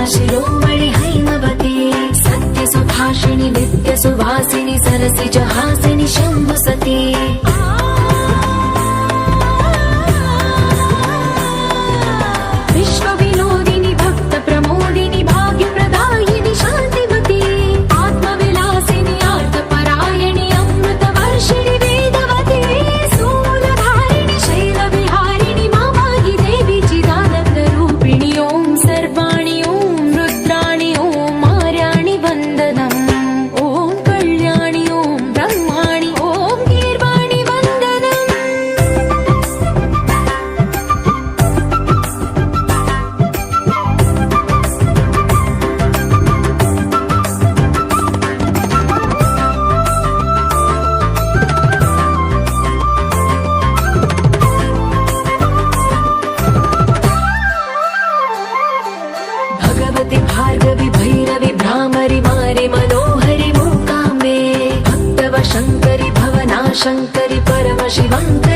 शिरोमणि हैमवती सत्यसुभाषिणि नित्यसुवासिनि सरसिजहासिनि शम्भुसती विश्वविनोदिनि भक्तप्रमोदिनि भाग्यप्रदायिनि शान्तिमती आत्मविलासिनि आर्तपरायणि अमृतवर्षिणि वेदवती सूलधारिणि शैलविहारिणि मामाहि देवी चिदानन्दरूपिणि ॐ सर्वाणि ॐ रुद्राणि ॐ आर्याणि वन्दनम् ॐ कल्याणि ॐ ब्रह्माणि ॐ गीर्वाणि वन्दनम् भगवति भार्गवि भैरवि भ्रामरि मारि मनोहरि मूकाम्बे भक्तव शङ्करि भवनाशङ्करि परमशिवङ्करि